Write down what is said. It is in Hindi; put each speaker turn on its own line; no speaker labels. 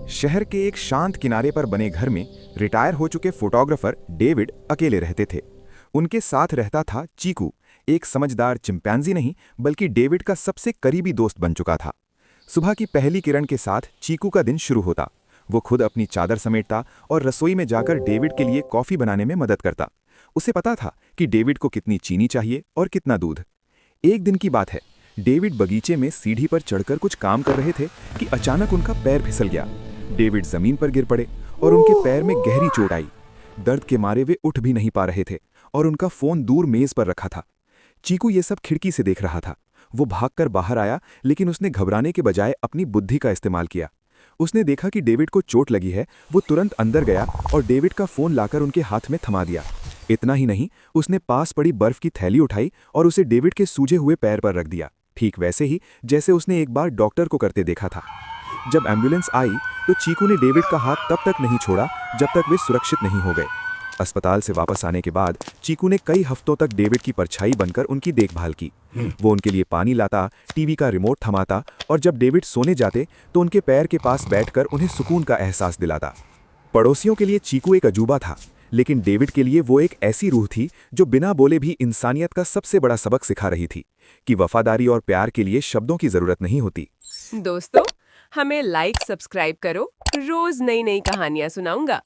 शहर के एक शांत किनारे पर बने घर में रिटायर हो चुके फोटोग्राफर डेविड अकेले रहते थे। उनके साथ रहता था चीकू, एक समझदार चिंपैंजी नहीं बल्कि डेविड का सबसे करीबी दोस्त बन चुका था। सुबह की पहली किरण के साथ चीकू का दिन शुरू होता। वो खुद अपनी चादर समेटता और रसोई में जाकर डेविड के लिए कॉफी बनाने में मदद करता। उसे पता था कि डेविड को कितनी चीनी चाहिए और कितना दूध। एक दिन की बात है, डेविड बगीचे में सीढ़ी पर चढ़कर कुछ काम कर रहे थे कि अचानक उनका पैर फिसल गया। डेविड जमीन पर गिर पड़े और उनके पैर में गहरी चोट आई। दर्द के मारे वे उठ भी नहीं पा रहे थे और उनका फोन दूर मेज पर रखा था। चीकू ये सब खिड़की से देख रहा था। वो भागकर बाहर आया, लेकिन उसने घबराने के बजाय अपनी बुद्धि का इस्तेमाल किया। उसने देखा कि डेविड को चोट लगी है। वो तुरंत अंदर गया और डेविड का फोन लाकर उनके हाथ में थमा दिया। इतना ही नहीं, उसने पास पड़ी बर्फ की थैली उठाई और उसे डेविड के सूजे हुए पैर पर रख दिया, ठीक वैसे ही जैसे उसने एक बार डॉक्टर को करते देखा था। जब एम्बुलेंस आई तो चीकू ने डेविड का हाथ तब तक नहीं छोड़ा जब तक वे सुरक्षित नहीं हो गए। अस्पताल से वापस आने के बाद चीकू ने कई हफ्तों तक डेविड की परछाई बनकर उनकी देखभाल की। वो उनके लिए पानी लाता, टीवी का रिमोट थमाता और जब डेविड सोने जाते तो उनके पैर के पास बैठकर उन्हें सुकून का एहसास दिलाता। पड़ोसियों के लिए चीकू एक अजूबा था, लेकिन डेविड के लिए वो एक ऐसी रूह थी जो बिना बोले भी इंसानियत का सबसे बड़ा सबक सिखा रही थी कि वफादारी और प्यार के लिए शब्दों की जरूरत नहीं होती।
दोस्तों, हमें लाइक सब्सक्राइब करो। रोज नई नई कहानियां सुनाऊंगा।